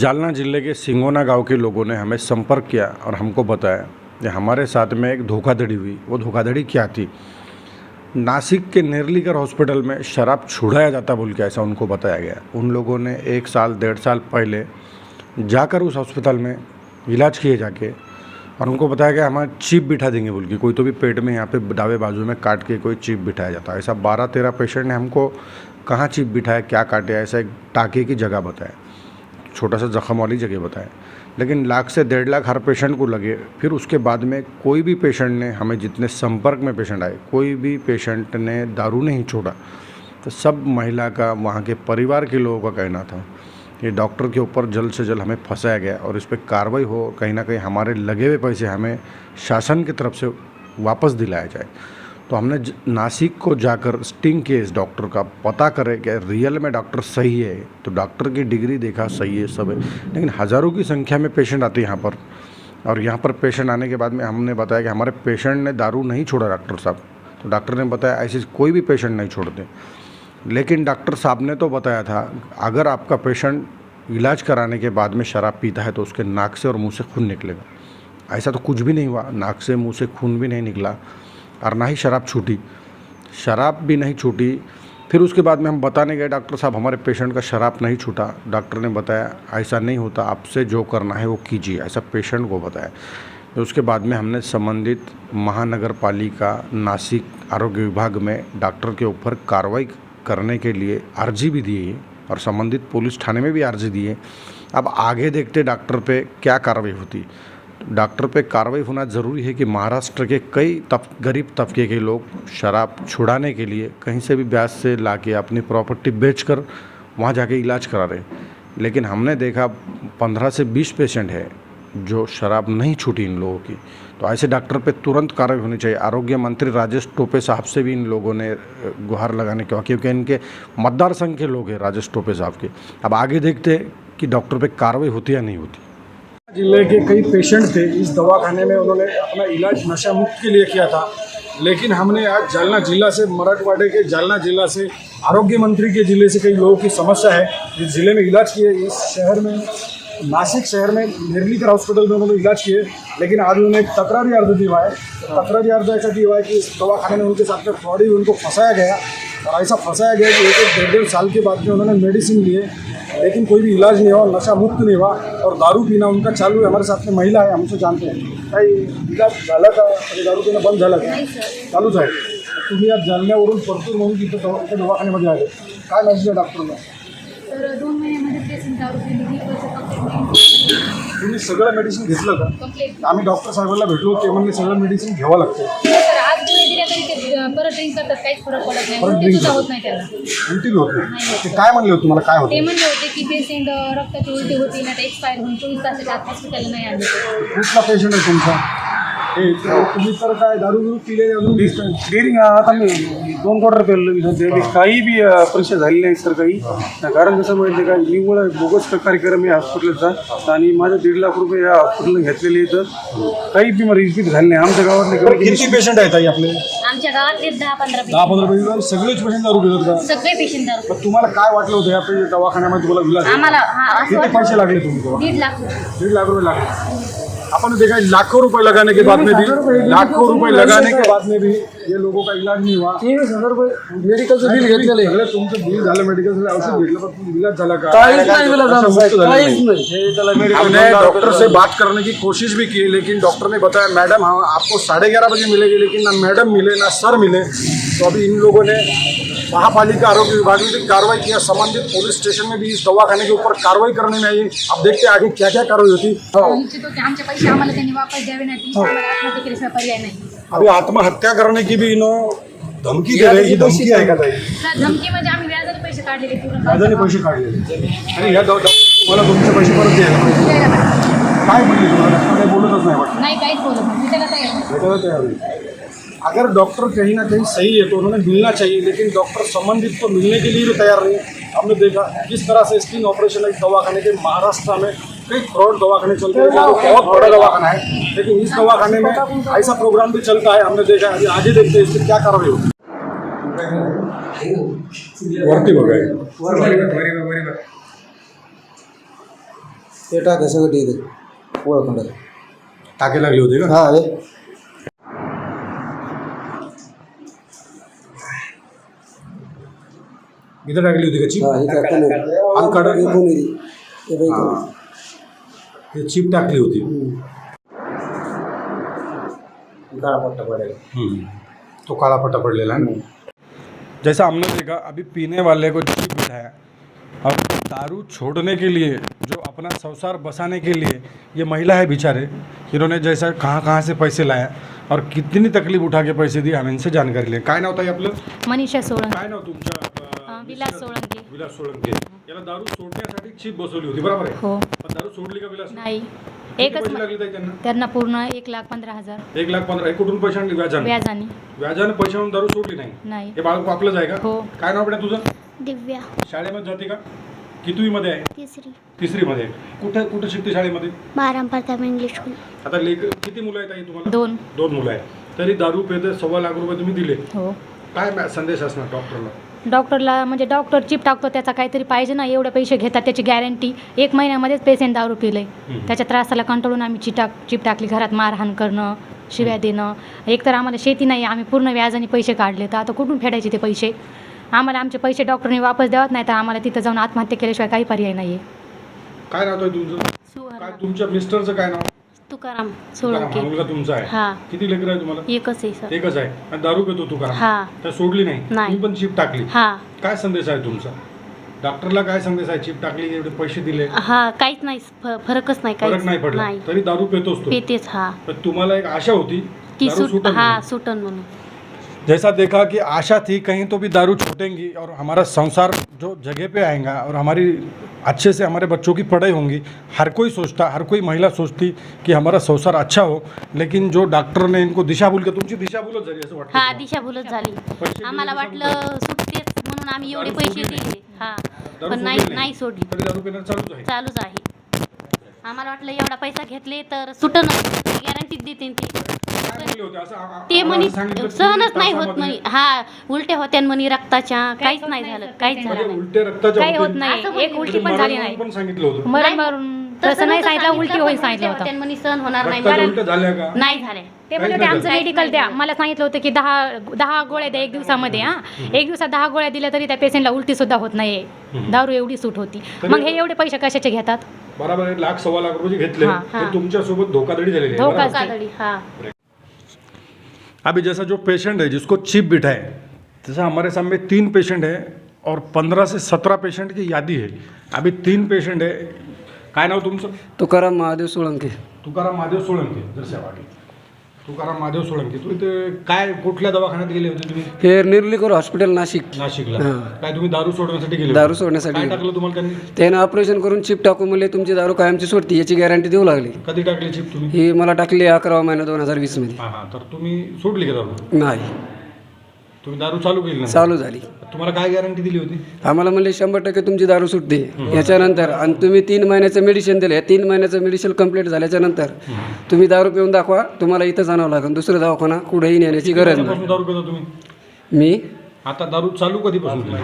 जालना ज़िले के सिंगोना गांव के लोगों ने हमें संपर्क किया और हमको बताया कि हमारे साथ में एक धोखाधड़ी हुई। वो धोखाधड़ी क्या थी? नासिक के नेरलीकर हॉस्पिटल में शराब छुड़ाया जाता बोल के ऐसा उनको बताया गया। उन लोगों ने 1 साल 1.5 साल पहले जाकर उस हॉस्पिटल में इलाज किए जाके और उनको बताया गया हमारा चिप बिठा देंगे बोल के। कोई तो भी पेट में यहाँ पे दावे बाजू में काट के कोई चिप बिठाया जाता है। ऐसा 12-13 पेशेंट ने हमको कहाँ चिप बिठाया, क्या काटे, ऐसा एक टाँके की जगह बताया, छोटा सा जख्म वाली जगह बताया। लेकिन 1 लाख से 1.5 लाख हर पेशेंट को लगे। फिर उसके बाद में कोई भी पेशेंट ने, हमें जितने संपर्क में पेशेंट आए, कोई भी पेशेंट ने दारू नहीं छोड़ा। तो सब महिला का, वहाँ के परिवार के लोगों का कहना था कि डॉक्टर के ऊपर जल्द से जल्द हमें फंसाया गया और इस पर कार्रवाई हो, कहीं ना कहीं हमारे लगे हुए पैसे हमें शासन की तरफ से वापस दिलाया जाए। तो हमने नासिक को जाकर स्टिंग केस डॉक्टर का पता करे कि रियल में डॉक्टर सही है। तो डॉक्टर की डिग्री देखा, सही है, सब है, लेकिन हज़ारों की संख्या में पेशेंट आते हैं यहाँ पर। और यहाँ पर पेशेंट आने के बाद में हमने बताया कि हमारे पेशेंट ने दारू नहीं छोड़ा डॉक्टर साहब। तो डॉक्टर ने बताया ऐसे कोई भी पेशेंट नहीं छोड़ते। लेकिन डॉक्टर साहब ने तो बताया था अगर आपका पेशेंट इलाज कराने के बाद में शराब पीता है तो उसके नाक से और मुँह से खून निकलेगा। ऐसा तो कुछ भी नहीं हुआ, नाक से मुँह से खून भी नहीं निकला और ना ही शराब छूटी, शराब भी नहीं छूटी। फिर उसके बाद में हम बताने गए डॉक्टर साहब हमारे पेशेंट का शराब नहीं छूटा। डॉक्टर ने बताया ऐसा नहीं होता, आपसे जो करना है वो कीजिए, ऐसा पेशेंट को बताया। तो उसके बाद में हमने संबंधित महानगर पालिका नासिक आरोग्य विभाग में डॉक्टर के ऊपर कार्रवाई करने के लिए अर्जी भी दी है और संबंधित पुलिस थाने में भी अर्जी दी है। अब आगे देखते डॉक्टर पे क्या कार्रवाई होती। डॉक्टर पे कार्रवाई होना ज़रूरी है कि महाराष्ट्र के कई गरीब तबके के लोग शराब छुड़ाने के लिए कहीं से भी ब्याज से लाके अपनी प्रॉपर्टी बेचकर वहाँ जाके इलाज करा रहे। लेकिन हमने देखा 15 से 20 पेशेंट है जो शराब नहीं छूटी इन लोगों की। तो ऐसे डॉक्टर पे तुरंत कार्रवाई होनी चाहिए। आरोग्य मंत्री राजेश टोपे साहब से भी इन लोगों ने गुहार लगाने के, क्योंकि इनके मतदार संघ के लोग हैं राजेश टोपे साहब के। अब आगे देखते हैं कि डॉक्टर पे कार्रवाई होती या नहीं होती। जिले के कई पेशेंट थे इस दवाखाने में, उन्होंने अपना इलाज नशा मुक्त के लिए किया था। लेकिन हमने आज जालना जिला से, मराठवाड़े के जालना जिला से, आरोग्य मंत्री के ज़िले से कई लोगों की समस्या है इस ज़िले में इलाज किए। इस शहर में, नासिक शहर में नेरलीकर हॉस्पिटल में उन्होंने इलाज किए। लेकिन आज उन्होंने एक तकरारी अर्ज दिया है। तकरारी अर्ज ऐसा दिया हुआ है कि इस दवाखाने में उनके साथ में फ्रॉड, उनको फंसाया गया और ऐसा फंसाया गया कि 1-1.5 साल के बाद में उन्होंने मेडिसिन लिए लेकिन कोई भी इलाज नहीं हुआ, नशा मुक्त नहीं हुआ और दारू पीना उनका चालू है। हमारे साथ में महिला है, हमसे जानते हैं काही इलाज झाला का, दारू पिणं बंद झालं का? चालूच आहे। तुम्ही आज जालन्यावरून परतूर म्हणून तिथं दवाखान्यामध्ये आले, काय मेसेज आहे डॉक्टरला? तर 2 महिन्यामध्ये पेशंट दारू पिली, तुम्ही सगळं मेडिसिन घेतलं का? कंप्लीट। आम्ही डॉक्टर साहेबांना भेटलो, ते म्हणले सगळं मेडिसिन घ्यावं लागतं। तर आज गोळी दिल्या तरी ते परत ड्रिंक करतात, काहीच फरक पडत नाही, परत उलटी drink सुद्धा करतात. होत नाही त्याला। उलटी बी होत नाही। ते काय म्हणले होते, तुम्हाला काय ते होतं? म्हणले होते की पेशंट रक्ताची उलटी होती ना, ते एक्सपायर होऊन 24 तासाच्या आत हॉस्पिटलला नाही आले। कुठला पेशंट आहे तुमचा? हे तुम्ही तर काय दारू पिले अजून दिसतंय? डेअरिंग आता मी 2 क्वार्टर पेरलं सध्या काही बी परीक्षा झाली नाही सर काही. कारण कसं माहिती का, निव्वळ बोगस कार्यक्रम आहे हॉस्पिटलचा आणि माझं 1.5 लाख रुपये या हॉस्पिटलला घेतलेले तर काही बी मला रिपीट झाले नाही. आमच्या गावातले किती पेशंट आहेत ताई आपले? आमच्या गावातले 10-15 10-15 पेशंट. सगळेच पेशंट दारू पितात का? सगळे पेशंट दारू पण तुम्हाला काय वाटलं होतं या दवाखान्यामध्ये तुम्हाला इलाज? आम्हाला असं किती वाटलं पैसे लागले तुमको? 1.5 लाख रुपये। 1.5 लाख रुपये लागले। अपन देखा लाखों रुपए लगाने के बाद में भी, लाखों रुपए लगाने के बाद में भी ये लोगों का इलाज नहीं हुआ। 23,000 रुपये मेडिकलचं बिल घेतलेलं आहे. तुमचं बिल झालं, मेडिकल औषध घेतलं, पण तुम्ही इलाज झाला का? काहीच नाही दिलं जातं साहेब, काहीच नाही. त्याला हमने डॉक्टर से बात करने की कोशिश भी की, लेकिन डॉक्टर ने बताया मैडम हाँ आपको 11:30 बजे मिलेगी, लेकिन ना मैडम मिले ना सर मिले। तो अभी इन लोगों ने महापालिका आरोग्य विभाग में भी कार्रवाई किया, संबंधित पुलिस स्टेशन में भी इस दवाखाने के ऊपर कार्रवाई करने में आई। अब देखते हैं आगे क्या क्या कार्रवाई होती। आमचे पैसे आम्हाला त्यांनी वापस द्यावे नाही, आम्हाला आत्महत्या केल्याशिवाय पर्याय नाही। अभी आत्महत्या करने की भी इन्हों धमकी दे रहे हैं। धमकी आहे का ताई? धमकी म्हणजे आम्ही व्याजाने पैसे काढलेले पूर्ण व्याजाने पैसे काढले आणि ह्या मला तुमचे पैसे परत द्यायला पाहिजे। काय म्हणले तुम्हाला? काही बोलतच नाही वाटतं? नाही, काहीच बोलत नाही, त्याला तयार नाही। भेटायला तयार नाही। अगर डॉक्टर कहीं ना कहीं सही है तो उन्होंने मिलना चाहिए, लेकिन डॉक्टर संबंधित तो मिलने के लिए भी तैयार नहीं। हमने देखा किस तरह से स्टिंग ऑपरेशन इस दवाखाने के, महाराष्ट्र में कई फ्रॉड दवाखाने चलते हैं, बहुत बड़ा दवाखाना है, लेकिन इस दवाखाने में ऐसा प्रोग्राम भी चलता है। हमने देखा, अभी आगे देखते हैं इसकी क्या कार्रवाई होती। वरती बघा ते टाके सगळं इथे ओळखंड टाके लागले होते का? हा हे इथं टाकली होती का चिप? हा हे टाकलं अंगठा हे कोण आहे ते बाई कोण? ते चिप टाकली होती. काळा पट्टा पडायला तो काला पट्टा पड़ेगा है ना. जैसा हमने देखा अभी पीने वाले को चिप बिठाया और दारू छोड़ने के लिए जो अपना संसार बसाने के लिए ये महिला है बेचारे, इन्होंने जैसा कहाँ से पैसे लाया और कितनी तकलीफ उठा के पैसे दिए हम इनसे जानकारी लें. काय नाव ताई आपलं? मनीषा सोळंके. काय नाव तुमच्या? विलास सोळंके. विलास सोळंके. याला दारू सोडण्यासाठी चिप बसवली होती बरोबर आहे? हो. पण दारू सोडली का विलास? नाही. किती एकच पैसे लागले ताई त्यांना? त्यांना पूर्ण 1,15,000 1,15,000. कुठून पैसे आणले? व्याजाने. व्याजाने. व्याजाने पैसे आणून दारू सोडली नाही. नाही. हे बाळ आपलंच आहे का? हो. काय नाव बेटा तुझं? दिव्या शाळेमध्ये जाते का? कितवीमध्ये आहे? तिसरी तिसरीमध्ये आहे. कुठे शिकते शाळेमध्ये? बाराम प्रथम इंग्लिश स्कूल. आता किती मुलं आहेत आई तुम्हाला? 2. 2 मुलं आहेत. तरी दारू पेते 1.25 लाख रुपये तुम्ही दिले. हो. काय संदेश असणार डॉक्टरला? डॉक्टरला म्हणजे डॉक्टर चिप टाकतो त्याचा काहीतरी पाहिजे ना, एवढे पैसे घेतात त्याची गॅरंटी. 1 महिन्यामध्येच पेशंट दारू पिले. त्याच्या त्रासाला कंटाळून आम्ही चिप टाकली. घरात मारहाण करणं, शिव्या देणं. एकतर आम्हाला शेती नाही, आम्ही पूर्ण व्याजाने पैसे काढले, तर आता कुठून फेडायचे ते पैसे? आम्हाला आमचे पैसे डॉक्टरने वापस द्यावत नाही, तर आम्हाला तिथं जाऊन आत्महत्या केल्याशिवाय काही पर्याय नाही आहे. काय नाव आहे तुमचं? काय तुमच्या मिस्टरचं काय नाव? तुकाराम तुकाराम. सोळंके. हा मुलगा तुमचा आहे. हा किती लेकरं आहे तुम्हाला? एकच आहे सर. एकच आहे. आणि दारू पितो तुकाराम. हा तर सोडली नाही. नाही. तुम्ही पण चिप टाकली. हा काय संदेश आहे तुमचा? डॉक्टरला काय संदेश आहे? चिप टाकली, एवढे पैसे दिले, हा काहीच नाही, फरकच नाही, फरक काहीच नाही पडला, तरी दारू पितोस तो. पेतेच. हा पण तुम्हाला एक आशा होती की दारू सुटन हा म्हणून. सुटन म्हणून. जैसा देखा कि आशा थी कहीं तो भी दारू छूटेंगी और हमारा संसार जो जगह पे आएगा और हमारी अच्छे से हमारे बच्चों की पढ़ाई होंगी. हर कोई सोचता, हर कोई महिला सोचती कि हमारा संसार अच्छा हो, लेकिन जो डॉक्टर ने इनको दिशाभूल केली. तुमची दिशाभूलच झाली असं वाटतं? हा दिशाभूलच झाली. पैसे आम्हाला दिले वाटलं सुटतेच म्हणून आम्ही एवढे दारू पैसे सोडली दिले. हा दारू पण सोडली नाही सोडली. तरी दारू पिणं चालूच आहे. चालूच आहे. आम्हाला वाटलं एवढा पैसा घेतले तर सुटन, गॅरंटी देते ती. काय म्हणले होते असं? ते म्हणे सांगितलं की सहनच नाही होत तासामध्ये- म्हणे. हा उलट्या होत्या म्हणे रक्ताच्या. काहीच नाही झालं, काहीच झालं म्हणजे नाही. उलटे रक्ताच्या काही होत होते. नाही. एक उलटी पण झाली नाही. पण सांगितलं होतं. मरण मारून तसं नाही सांगितलं, उलटी होईल सांगितलं होत्या होतं. म्हणे सहन होणार नाही. रक्ताच्या उलट्या झाल्या का? नाही झाले. ते म्हणजे ते आमचं मेडिकल द्या. मला सांगितलं होतं की 10 गोळ्या द्या 1 दिवसामध्ये. हां 1 दिवसात 10 गोळ्या दिल्या तरी त्या पेशंटला उलटी सुद्धा होत नाही. दारू एवढी सूट होती. मग हे एवढे पैसे कशाचे घेतात? बराबर आहे. 1,00,000-1.25 लाख रुपये घेतले, हाँ, ते तुमच्यासोबत धोखाधडी झालेली आहे. धोखा. बरोबर? कादळी. हा अभी जैसा जो पेशेंट है जिसको चिप बिठाए, जैसा हमारे सामने 3 पेशेंट है और 15 से 17 पेशेंट की यादी है. अभी 3 पेशेंट है. काय नाव तुमचं? तुकाराम महादेव सोळंके. तुकाराम महादेव सोळंके. दर्शवाडी तुकाराम महादेव सोळंके. तू इथे काय कुठल्या दवाखान्यात गेले होते तुम्ही? हे निर्लीकर हॉस्पिटल नाशिक. नाशिकला. हां. काय तुम्ही दारू सोडण्यासाठी गेले दारू होते? सोडण्यासाठी काय गेलो. टाकलं तुम्हाला त्यांनी? त्यानं ऑपरेशन करून चिप टाकू म्हणले तुमची दारू कायमची सोडती याची गॅरंटी देऊ लागली. कधी टाकली चिप तुम्ही? ही मला टाकली 11 महिना 2020 मध्ये. हां हां. तर तुम्ही सोडली का दारू? नाही तुम्ही दारू चालू केली ना? चालू झाली. तुम्हाला काय गॅरंटी दिली होती? आम्हाला म्हणले 100% तुमची दारू सुटते याच्यानंतर. आणि तुम्ही 3 महिन्याचं मेडिसिन दिले. 3 महिन्याचं मेडिसिन कंप्लीट झाल्याच्या नंतर तुम्ही दारू पिऊन दाखवा, तुम्हाला इथं जाणावं लागेल. दुसरं दवाखाना कुठेही नेण्याची गरज नाही. कधीपासून दारू पिता तुम्ही? मी आता दारू चालू कधीपासून केली?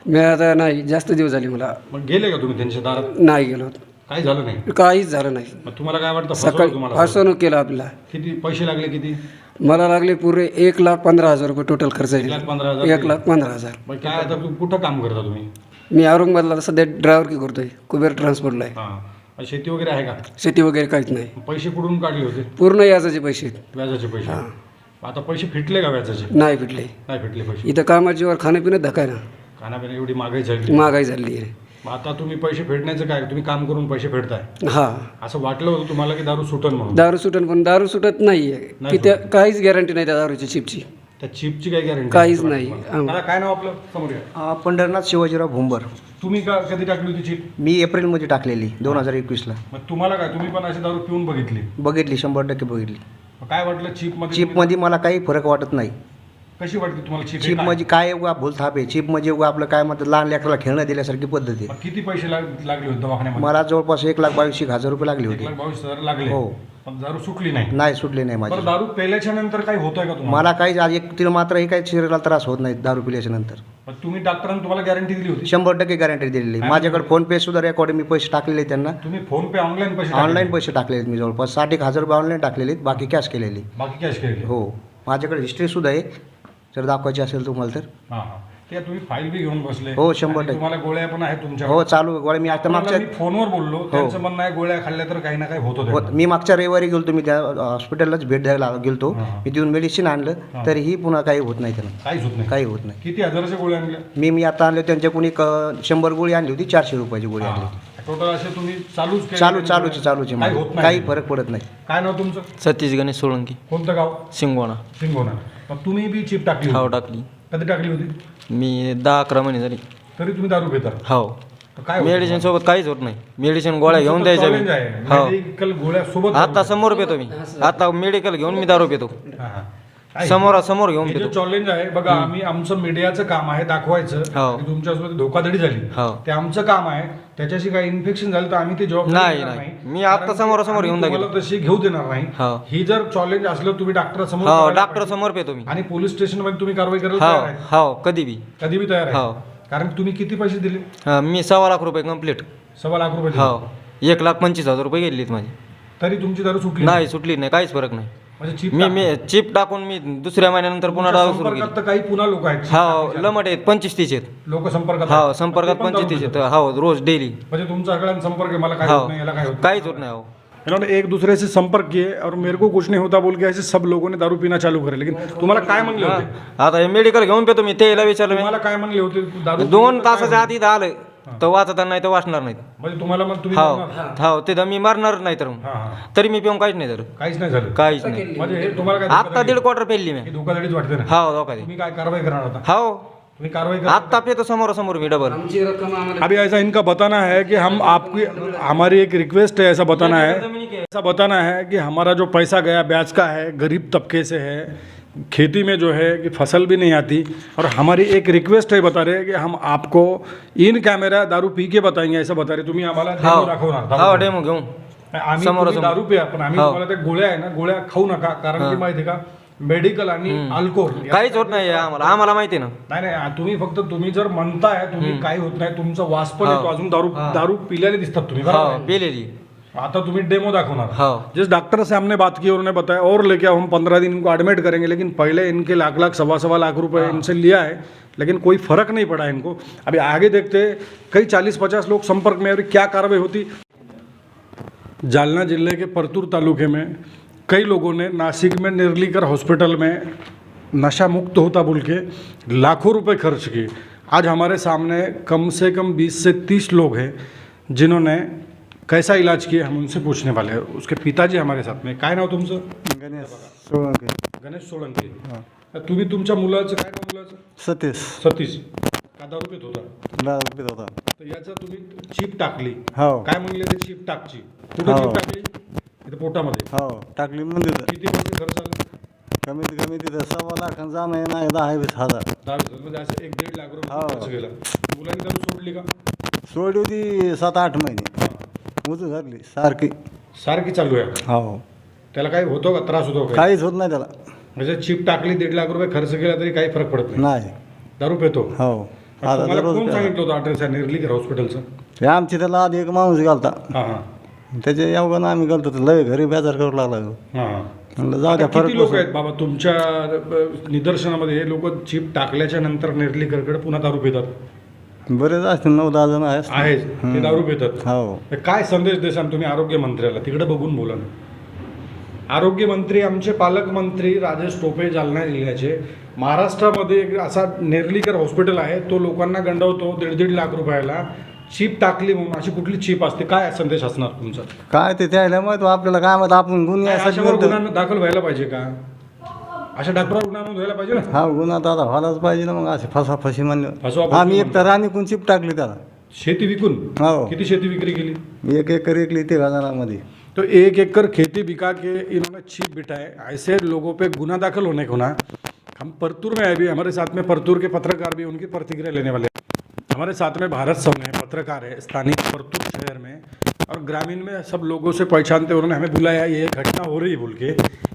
मी आता नाही, जास्त दिवस झाले मला. मग गेले का तुम्ही त्यांच्या दारात? नाही गेलो, काही झालं नाही. काहीच झालं नाही. मग तुम्हाला काय वाटतं फसवलं सकाळी तुम्हाला? फसवणूक केलं आपल्याला. किती पैसे लागले? किती? मला लागले पुरे 1,15,000 रुपये टोटल खर्च आहे. 1,15,000. 1,15,000. मग काय आता तुम्ही कुठं काम करता तुम्ही? मी औरंगाबादला सध्या ड्रायव्हर की करतोय, कुबेर ट्रान्सपोर्टला आहे. हां. शेती वगैरे आहे का? शेती वगैरे काहीच नाही. पैसे कुठून काढले होते? पूर्ण याजाचे पैसे आहेत. व्याजाचे पैसे. आता पैसे फिटले का व्याजाचे? नाही भेटले. नाही फिटले पैसे. इथं कामाची वर खाणंपिणं धकाय ना. खाण्यापिण्या एवढी महागाई झाली. महागाई झाली आहे. मग आता तुम्ही पैसे फेडण्याचं काय? तुम्ही काम करून पैसे फेडताय. हा असं वाटलं होतं तुम्हाला की दारू सुटन म्हणून? दारू सुटन, पण दारू सुटत नाहीये की त्या काहीच गॅरंटी नाही त्या दारूची चिपची. त्या चिपची काय गॅरंटी? काहीच नाही. मला काय नाव आपलं? समोर या. पंढरनाथ शिवाजीराव भुंबर. तुम्ही का कधी टाकली होती चिप? मी एप्रिलमध्ये टाकलेली 2021ला. मग तुम्हाला काय, तुम्ही पण अशी दारू पिऊन बघितली? बघितली, 100% बघितली. मग काय वाटलं चिपमध्ये? चिपमध्ये मला काही फरक वाटत नाही. कशी वाटते तुम्हाला चिप? चिपमध्ये काय उगा भूलथाप आहे. चिपमध्ये उगा आपलं काय म्हणतात लहान लेकराला खेळणं दिल्यासारखी पद्धत आहे. किती पैसे लागले होते दवाखान्यामध्ये? मला जवळपास 1,22,000 रुपये लागले होते. 1,22,000 लागले. हो. पण दारू सुटली नाही. नाही सुटली नाही माझी. बरं, दारू पेल्याच्या नंतर काही होतंय का तुम्हाला? मला काहीच आज एक तिला मात्रही काही शरीराला त्रास होत नाही दारू पिल्याच्या नंतर. पण तुम्ही डॉक्टरांनी तुम्हाला गॅरंटी दिली होती? 100% गॅरंटी दिलेली. माझ्याकडे फोन पे सुद्धा रेकॉर्ड मी पैसे टाकलेले त्यांना. तुम्ही फोन पे ऑनलाईन पैसे टाकले? ऑनलाईन पैसे टाकलेले मी जवळपास 60,000 रुपये ऑनलाईन टाकलेले, बाकी कॅश केलेली. बाकी कॅश केले? हो, माझ्याकडे हिस्ट्री सुद्धा आहे, जर दाखवायची असेल तुम्हाला तर. हां हां, ते तुम्ही फाईल बी घेऊन बसले. हो, 100%. आणि तुम्हाला गोळ्या पण आहेत तुमच्या? हो, चालू गोळ्या. मी आता मागच्या मी फोनवर बोललो, त्यांचं म्हणणं आहे गोळ्या खाल्ल्या तर काही ना काही होत होतं. मी मागच्या रविवारी गेलो, मी त्या हॉस्पिटललाच भेट द्यायला गेलो. मी देऊन मेडिसिन आणलं, तरीही पुन्हा काही होत नाही त्याला. काहीच होत नाही? काही होत नाही. किती हजाराच्या गोळ्या आणल्या? मी आता आणले त्यांच्याकडून एक 100 गोळी आणली होती, 400 रुपयाची गोळी आणली होती. टोटल असे तुम्ही चालूच केले? चालूची काही होत नाही? काही फरक पडत नाही. काय नाव तुमचं? सतीश गणेश सोळंकी. कोणतं गाव? शिंगोणा. सिंगोना. मग तुम्ही बी चिप टाकली हो होती? टाकली. कधी टाकली होती? मी 10-11 महिने झाली. तरी तुम्ही दारू पिता? हो. तर काय होतं? मेडिसिन सोबत काहीच होत नाही. मेडिसिन गोळ्या घेऊन तुमचं द्यायच्या challenge मी. आहे. हो. मेडिकल गोळ्या सोबत आता समोर पितो मी. आता मेडिकल घेऊन मी दारू पितो. समोरासमोर घेऊन हे जे पितो. चॅलेंज आहे बघा, आम्ही आमचं मीडियाचं काम आहे दाखवायचं हो. की तुमच्यासोबत धोकाधडी झाली, हो. ते आमचं काम आहे. त्याच्याशी काही इन्फेक्शन झालं तर आम्ही ते जबाबदारी नाही, घेणार नाही. नाही. मी आता कारण समोरासमोर आम्ही येऊन दाखवेन. तुम्हाला तशी घेऊ देणार नाही. हो. ही जर चॅलेंज असलं तुम्ही डॉक्टरासमोर हो, करायला डॉक्टर पाहिजे. समोर पितो मी. आणि पोलीस स्टेशन मध्ये तुम्ही कारवाई करायला तयार हो आहे? हो, कधी बी. कधी बी तयार हो. आहे? कारण तुम्ही किती पैसे दिले? मी 1.25 लाख रुपये कंप्लीट. 1.25 लाख रुपये दिले. हो. 1,25,000 रुपये गेलेत माझे. तरी तुमची दारू सुटली नाही सुटली नाही, काहीच फरक नाही. म्हणजे चिप मी चिप टाकून मी दुसऱ्या महिन्यानंतर पुन्हा दारू सुरू केली. संपर्कात तर काही पुन्हा लोक आहेत? हो, लमट आहेत 25-30 आहेत. लोक संपर्कात हो, आहेत. संपर्कात ते पण दारू 25-30 पितात. आहेत. हो, रोज डेली. म्हणजे तुमचा सगळ्यांचा संपर्क आहे, मला काय हो, होत नाही, याला काय होत नाही. काहीच होत नाही. हो. इन्होंने एक दूसरे से संपर्क किए और मेरे को कुछ नहीं होता बोल के ऐसे सब लोगों ने दारू पीना चालू करे. लेकिन तुम्हाला काय म्हणले होते? आता हे मेडिकल घेऊन पितो मी. त्याला विचारलं तुम्हाला काय म्हणले होते? दारू 2 तासाच्या आधी इथं आलं तर वाचता नाही तर वाचणार नाहीत. म्हणजे तुम्हाला मग तुम्ही हो म्हणणार? हो, तिथं मी मरणार नाही तर हा, हा. तरी मी पिऊन काहीच नाही तर काहीच नाही झालं? काहीच नाही. म्हणजे हे तुम्हाला काय आत्ता धोकाधडी- 1.5 क्वार्टर पेलली मी. ही धोकाधडीच वाटते ना? हो धोका. तुम्ही काय कारवाई करणार होता? हो, तुम्ही कारवाई करणार? आत्ता पितो समोरासमोर मी डबल. आमची रक्कम आम्हाला अभी ऐसा इनका बताना है कि हम आपकी हमारी एक रिक्वेस्ट है, ऐसा बताना है कि हमारा जो पैसा गया ब्याज का है, गरीब तबके से है, खेती में जो है कि फसल भी नहीं आती, और हमारी एक रिक्वेस्ट है, बता रहे हैं कि हम आपको इन कैमरा दारू पी के बताएंगे, ऐसा बता रहे. तुम्ही आम्हाला हो डेमो दाखवणार हो, दारू. डेमो घेऊन आम्ही समोरासमोर. तुम्ही दारू प्या, पण आम्ही हो. तुम्हाला त्या गोळ्या आहे ना, गोळ्या खाऊ नका. कारण की माहिती आहे का, मेडिकल आणि अल्कोहोल काहीच होत नाही आम्हाला माहिती आहे ना. नाही, तुम्ही फक्त तुम्ही जर म्हणताय तुम्ही काही होत नाही, तुमचा वास पण हो. येतो, अजून दारू पिल्याने दिसतात तुम्ही, बरोबर हो, आहे? पिलेली. आता तुम्ही डेमो दाखवणार. हो. जिस डॉक्टर से हमने बात की उन्होंने बताया और लेके आओ, हम 15 दिन इनको एडमिट करेंगे, लेकिन पहले इनके लाख 1.25 लाख रुपए इनसे लिया है, लेकिन कोई फर्क नहीं पड़ा इनको. अभी आगे देखते कई 40-50 लोग संपर्क में, अभी क्या कार्रवाई होती. जालना जिले के परतूर तालुके में कई लोगों ने नासिक में निर्लीकर हॉस्पिटल में नशा मुक्त होता बोल के लाखों रुपए खर्च किए. आज हमारे सामने कम से कम 20 से 30 लोग हैं जिन्होंने कैसा इलाज किया, हम उनसे पूछने वाले हैं. उसके पिताजी हमारे साथ में. काय नाव तुमचं? गणेश सोळंके. गणेश सोळंके. तुम्ही तुमच्या मुलाचं काय नाव मुलाचं? सतीश. सतीश. का दारू पित होता? दारू पित होता. तर याचा तुम्ही चिप टाकली. हो काय म्हणले ते चिप टाकची? कुठे हो. चिप टाकली? इथे पोटामध्ये. हो टाकली म्हणजे किती पैसे खर्च आला? कमीत कमी तिथं 1.25 लाख जाणं येणं 10-20 हजार. 10,000 म्हणजे असं 1-1.5 लाख रुपये हो. खर्च केला. मुलांनी दारू सोडली का? सोडली होती 7-8 महिने. उजू धरली सारखी. सारखी चालू आहे. हो त्याला काही होतो का, त्रास होतो का? काहीच होत नाही त्याला. म्हणजे चिप टाकली 1.5 लाख रुपये खर्च केला तरी काही फरक पडत नाही. नाही. दारू पितो. हो आता तुम्हाला दररोज कोण प्यायला. सांगितलं होतं ॲड्रेस आहे निर्लीकर हॉस्पिटलचं? ते आमची त्याला आधी एक माणूस घालता. हां हां त्याच्या योगानं आम्ही घालतो तर लय घरी बेजार करू लागला. हां. म्हणलं जाऊ आता द्या फरक किती लोक बसेल. आहेत बाबा तुमच्या निदर्शनामध्ये? हे लोक चिप टाकल्याच्या नंतर निर्लीकरकडे पुन्हा दारू पितात? बरेच असतील 9-10 जण आहेत. आहेत ते दारू पितात. हो तर काय संदेश देसाल तुम्ही आरोग्य मंत्र्याला? तिकडे बघून बोला ना. आरोग्य मंत्री आमचे पालकमंत्री राजेश टोपे जालना जिल्ह्याचे, महाराष्ट्रामध्ये एक असा निर्लीकर हॉस्पिटल आहे, तो लोकांना गंडवतो 1.5 लाख रुपयाला. चिप टाकली म्हणून. अशी कुठली चिप असते? काय संदेश असणार तुमचा? काय ते त्याला माहिती आपल्याला काय माहिती आपण गुन्हे यासाठी अशावर म्हणतो. गुन्हा दाखल व्हायला पाहिजे का? अशा डॉक्टरांवर गुन्हा नोंद व्हायला पाहिजे ना? हा गुन्हा तर आता व्हायलाच पाहिजे ना. मग असे फसाफसी म्हणलं फसवाफसी आम्ही एक म्हणलं. तर राणी कोण चिप टाकली त्याला. शेती विकून? हो किती शेती विक्री केली? 1 एकर एकली 13,000 तो 1 एकड़ खेती बिका के इन्होंने चिप बिठाए. ऐसे लोगों पे गुना दाखिल होने को ना. हम परतूर में अभी हमारे साथ में परतूर के पत्रकार भी, उनकी प्रतिक्रिया लेने वाले हैं. हमारे साथ में भारत सोने पत्रकार है, स्थानिक परतूर शहर में. और ग्रामीण में सब लोगों से पहचानते, उन्होंने हमें बुलाया, ये घटना हो रही है बोल के,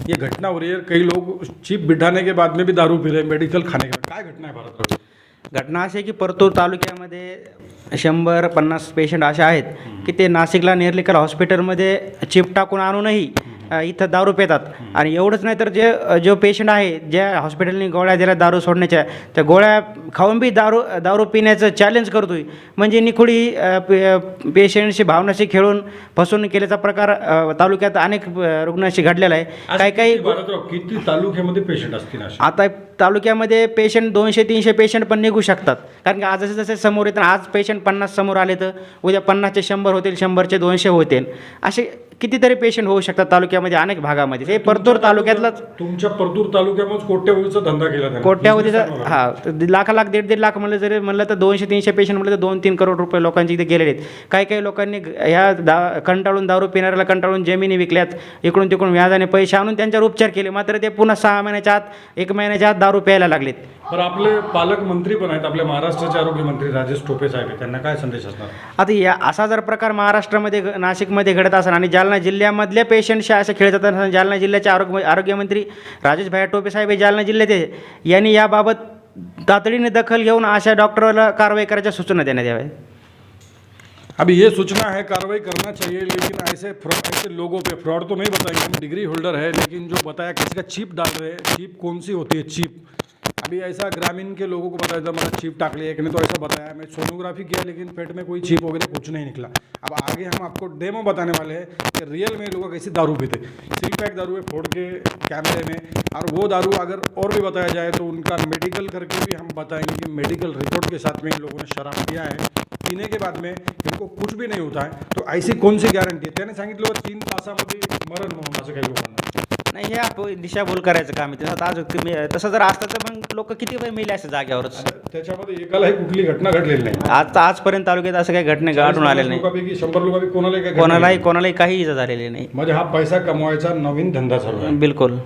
ये घटना हो रही है। कई लोग चिप बिठाने के बाद में भी दारू पी रहे, मेडिकल खाने के बाद। काय घटना आहे भारत? घटना अशी आहे की परतूर तालुक्यामध्ये 100-50 पेशंट असे आहेत की ते नाशिकला नेर्लिकल हॉस्पिटलमध्ये चिप टाकून आणूनही इथं दारू पितात. आणि एवढंच नाही तर जो पेशंट आहे, ज्या हॉस्पिटलने गोळ्या दिल्या दारू सोडण्याच्या, त्या गोळ्या खाऊन बी दारू पिण्याचं चॅलेंज करतोय. म्हणजे निखोडी पेशंटशी भावनाशी खेळून फसवणूक केल्याचा प्रकार तालुक्यात अनेक रुग्णांशी घडलेला आहे. काही भारतराव, किती तालुक्यामध्ये पेशंट असतील असे? आता तालुक्यामध्ये पेशंट 200-300 पेशंट पण निघू शकतात. कारण की आज जसे जसे समोर येतात, आज पेशंट 50 समोर आले तर उद्या 50चे 100 होतील, 100चे 200 होतील. असे कितीतरी पेशंट होऊ शकतात तालुक्यामध्ये, अनेक भागामध्ये. हे परतूर तालुक्यातलाच, तुमच्या परतूर तालुक्यामध्ये कोट्यवधीचा धंदा केला त्याने. कोट्यावधीचा, लाख 1.5 लाख म्हणलं तर 200-300 पेशंट म्हणलं तर 2-3 करोड रुपये लोकांचे इथे गेलेले आहेत. काही लोकांनी ह्या कंटाळून, दारू पिणाऱ्याला कंटाळून जमिनी विकल्यात, इकडून तिकडून व्याजाने पैसे आणून त्यांच्यावर उपचार केले. मात्र ते पुन्हा 6 महिन्याच्या आत, 1 महिन्याच्या आत दारू प्यायला लागलेत. तर आपले पालकमंत्री पण आहेत, आपल्या महाराष्ट्राचे आरोग्यमंत्री राजेश टोपे साहेब, त्यांना काय संदेश असणार? आता असा जर प्रकार महाराष्ट्रामध्ये, नाशिकमध्ये घडत असेल आणि जालना जिल्ह्यामधल्या पेशंटशी असं खेळ जात असेल, जालना जिल्ह्याचे आरोग्यमंत्री राजेश भाई टोपे साहेब हे जालना जिल्ह्याचे, यांनी याबाबत तातडीने दखल घेऊन अशा डॉक्टरला कारवाई करायच्या सूचना देण्यात याव्या. अभी ये सूचना है, कार्रवाई करना चाहिए, लेकिन ऐसे लोगों पे, फ्रॉड तो नहीं बताएंगे, हम डिग्री होल्डर है, लेकिन जो बताया किसी का चिप डाल रहे हैं, चिप कौन सी होती है चिप, अभी ऐसा ग्रामीण के लोगों को बताया था, मैंने चिप टाक लिया, एक ने तो ऐसा बताया, मैं सोनोग्राफी किया लेकिन पेट में कोई चिप वगैरह कुछ नहीं निकला. अब आगे हम आपको डेमो बताने वाले हैं कि रियल में लोग कैसी दारू पीते, सील पैक दारू है फोड़ के कैमरे में, और वो दारू अगर और भी बताया जाए तो उनका मेडिकल करके भी हम बताएंगे कि मेडिकल रिपोर्ट के साथ में इन लोगों ने शराब पिया है, पीने के बाद में इनको कुछ भी नहीं होता है. तो ऐसी कौन सी गॅरंटी? त्याने सांगितलं 3 तासामध्ये मरण म्हणून, असं काही लोकांना नाही. हे आपण दिशाभूल करायचं काम आहे. तसं जर असतं तर मग लोक किती वेळ मेले असं जाग्यावरच. त्याच्यामध्ये एकालाही कुठली घटना घडलेली नाही. आजपर्यंत तालुक्यात असं काही घटना घडून आलेलं नाही. लोकांपैकी 100 लोकांपैकी कोणालाही काही इजा झालेली नाही. म्हणजे हा पैसा कमवायचा नवीन धंदा चालू आहे. बिलकुल.